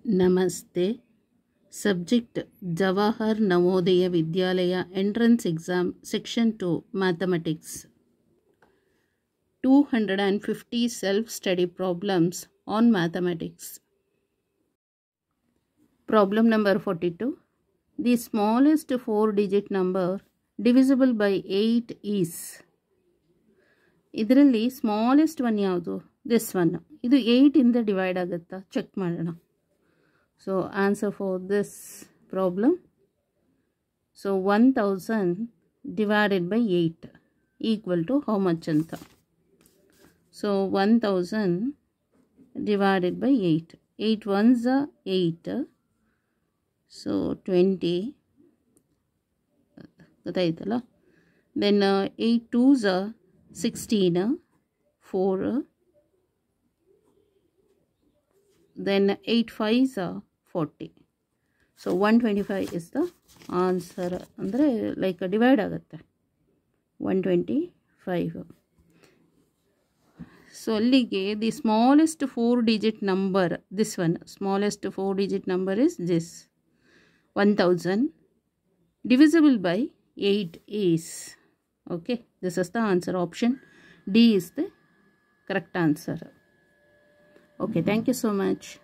Namaste. Subject Jawahar Navodaya Vidyalaya Entrance Exam Section 2 Mathematics. 250 self-study problems on mathematics. Problem number 42. The smallest 4-digit number divisible by 8 is. ಇದರಲ್ಲಿ smallest one ಯಾವುದು? This one. ಇದು 8 ಇಂದ divide ಆಗುತ್ತಾ check ಮಾಡೋಣ. So answer for this problem. So 1000 divided by 8 equal to how much anta? So 1000 divided by 8. 8 ones are 8. So 20. Then 8 twos are 16. 4. Then 8 fives are 40. So 125 is the answer. Andre like a divide agutte 125. So allige the smallest 4-digit number, this one, smallest 4-digit number is this 1000 divisible by 8 is. Okay, this is the answer. Option D is the correct answer. Okay, thank you so much.